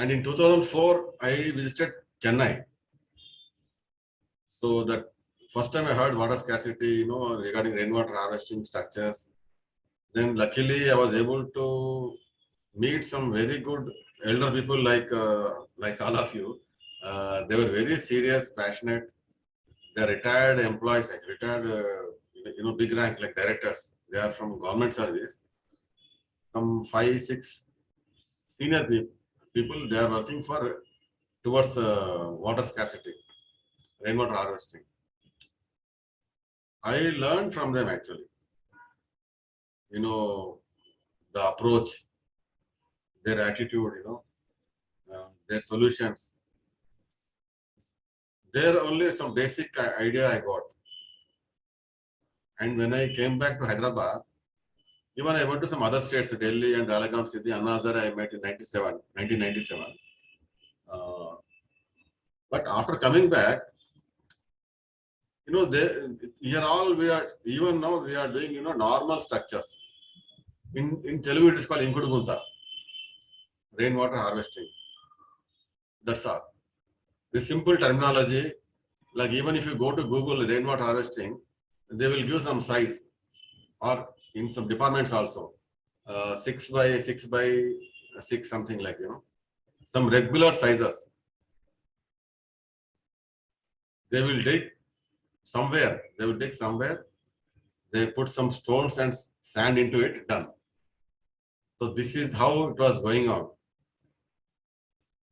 And in 2004, I visited Chennai. So that first time I heard water scarcity, regarding rainwater harvesting structures. Then luckily I was able to meet some very good elder people like all of you. They were very serious, passionate. They're retired employees, like retired, big rank like directors. They are from government service. Some 5, 6 senior people, they are working towards water scarcity, rainwater harvesting. I learned from them actually. The approach, their attitude, their solutions. There only some basic idea I got. And when I came back to Hyderabad, even I went to some other states, Delhi and Raleigh City, Anna Hazare I met in 1997. But after coming back, here all we are, even now we are doing, normal structures. In Telugu it is called Inkudugunta, rainwater harvesting. That's all. The simple terminology, like even if you go to Google rainwater harvesting, they will give some size, or in some departments also, 6 by 6 by 6, something like, some regular sizes. They will dig somewhere, they put some stones and sand into it, done. So this is how it was going on.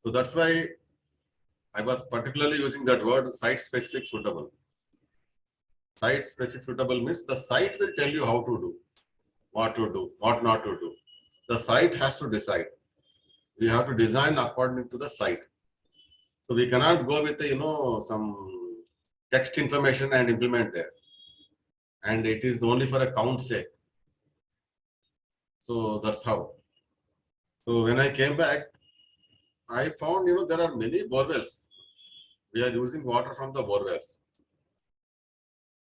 So that's why I was particularly using that word site-specific suitable. Site-specific suitable means the site will tell you how to do, what not to do. The site has to decide. We have to design according to the site. So we cannot go with, some text information and implement there. And it is only for a count sake. So that's how. So when I came back, I found, there are many borewells. We are using water from the borewells.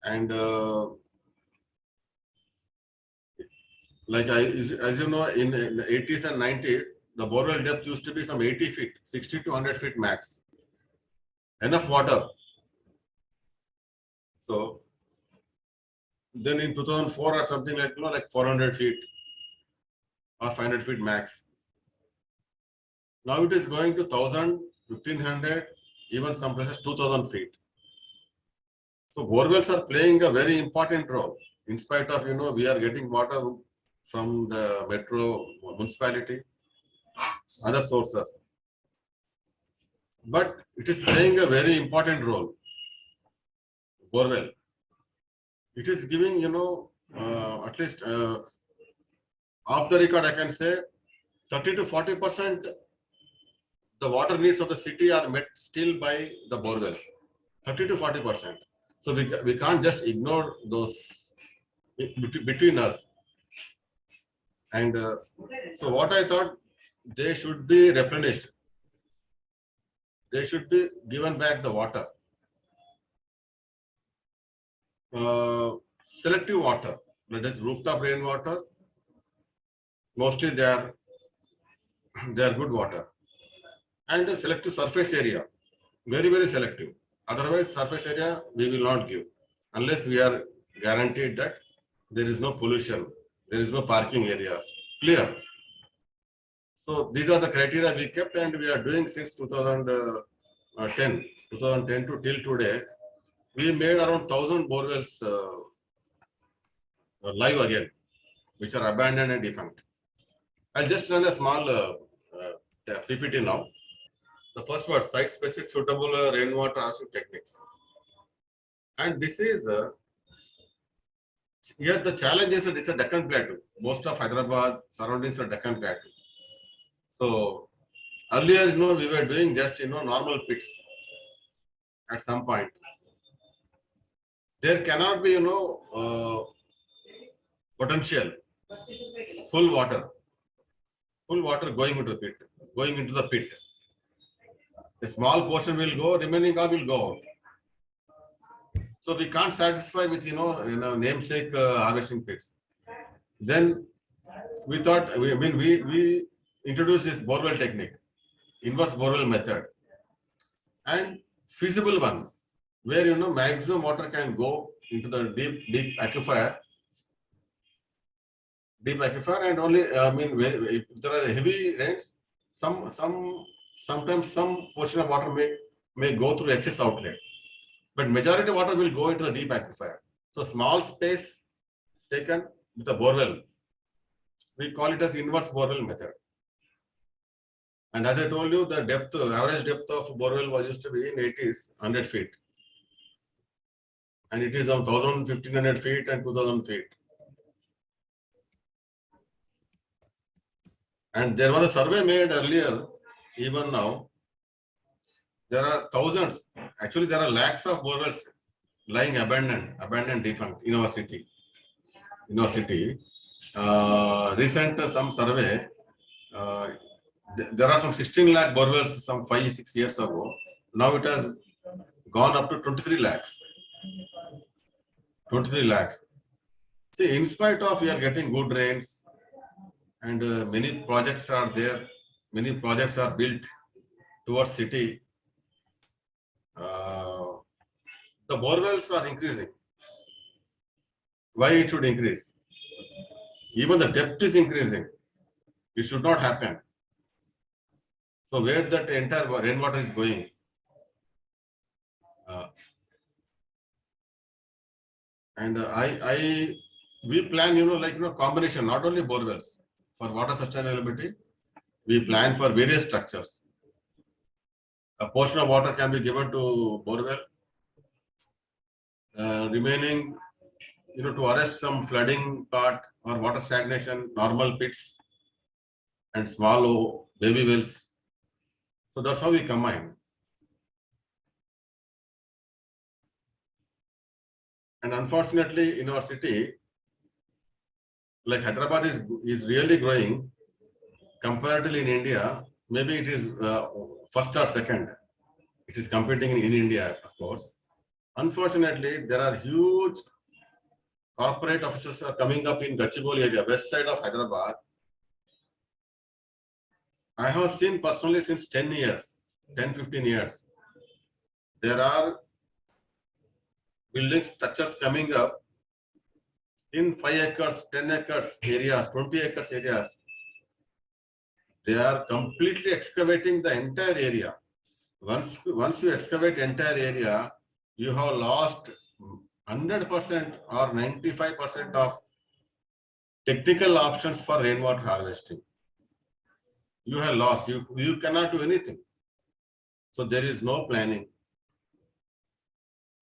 And as you know, in the 80s and 90s, the borewell depth used to be some 80 feet, 60 to 100 feet max. Enough water. So then in 2004 or something like 400 feet or 500 feet max. Now it is going to 1,000, 1,500, even some places 2,000 feet. So borewells are playing a very important role. In spite of, we are getting water from the metro municipality, other sources. But it is playing a very important role. Borewell. It is giving, at least off the record, I can say 30 to 40% the water needs of the city are met still by the borewells. 30 to 40%. So we can't just ignore those between us. And so what I thought, they should be replenished. They should be given back the water. Selective water, that is rooftop rainwater, mostly they are good water. And the selective surface area, very, very selective. Otherwise, surface area we will not give unless we are guaranteed that there is no pollution, there is no parking areas. Clear. So these are the criteria we kept, and we are doing since 2010 to till today. We made around 1,000 borewells live again, which are abandoned and defunct. I'll just run a small PPT now. The first word, site-specific suitable rainwater harvesting techniques. And this is, here the challenge is that it's a Deccan Plateau. Most of Hyderabad surroundings are Deccan Plateau. So earlier, we were doing just, normal pits at some point. There cannot be, potential, full water going into the pit. A small portion will go, remaining all will go out. So we can't satisfy with, namesake harvesting pits. Then we thought, we introduced this borewell technique. inverse borewell method, and feasible one, where maximum water can go into the deep aquifer, and only if there are heavy rains, sometimes some portion of water may go through excess outlet, but majority water will go into the deep aquifer. So small space taken with a borewell, we call it as inverse borewell method. And as I told you, the average depth of borewell was used to be in 80s, 100 feet. And it is on 1,000, 1,500 feet and 2,000 feet. And there was a survey made earlier, even now. There are thousands, actually there are lakhs of borewells lying abandoned, defunct in our city. Recent some survey, there are some 16 lakh borewells some 5-6 years ago. Now it has gone up to 23 lakhs. 23 lakhs. See, in spite of we are getting good rains and many projects are there, many projects are built towards city, the borewells are increasing. Why it should increase? Even the depth is increasing. It should not happen. So where that entire rainwater is going? We plan, combination, not only borewells. For water sustainability, we plan for various structures. A portion of water can be given to borewell, remaining, to arrest some flooding part or water stagnation, normal pits and small baby wells. So that's how we combine. And unfortunately, in our city, like Hyderabad is really growing comparatively in India. Maybe it is first or second. It is competing in India, of course. Unfortunately, there are huge corporate offices are coming up in Gachibowli area, west side of Hyderabad. I have seen personally since 10 years, 10-15 years, there are building structures coming up in 5 acres, 10 acres areas, 20 acres areas. They are completely excavating the entire area. Once you excavate entire area, you have lost 100% or 95% of technical options for rainwater harvesting. You have lost. You cannot do anything. So there is no planning.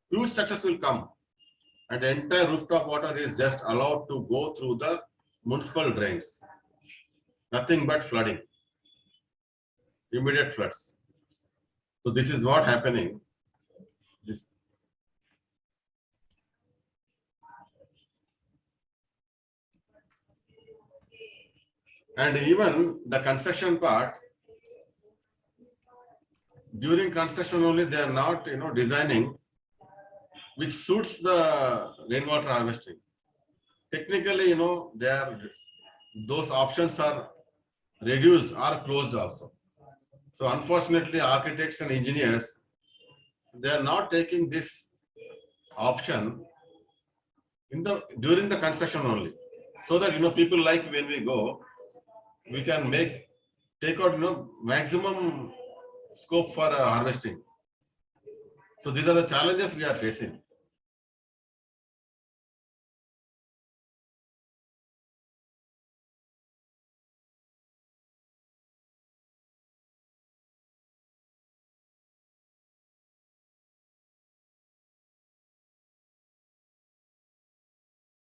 Huge structures will come, and the entire rooftop water is just allowed to go through the municipal drains. Nothing but flooding. Immediate floods. So this is what happening. And even the construction part, during construction only they are not designing which suits the rainwater harvesting. Technically, those options are reduced or closed also. So unfortunately, architects and engineers, they are not taking this option during the construction only, so that people like when we go, we can take out maximum scope for harvesting. So these are the challenges we are facing.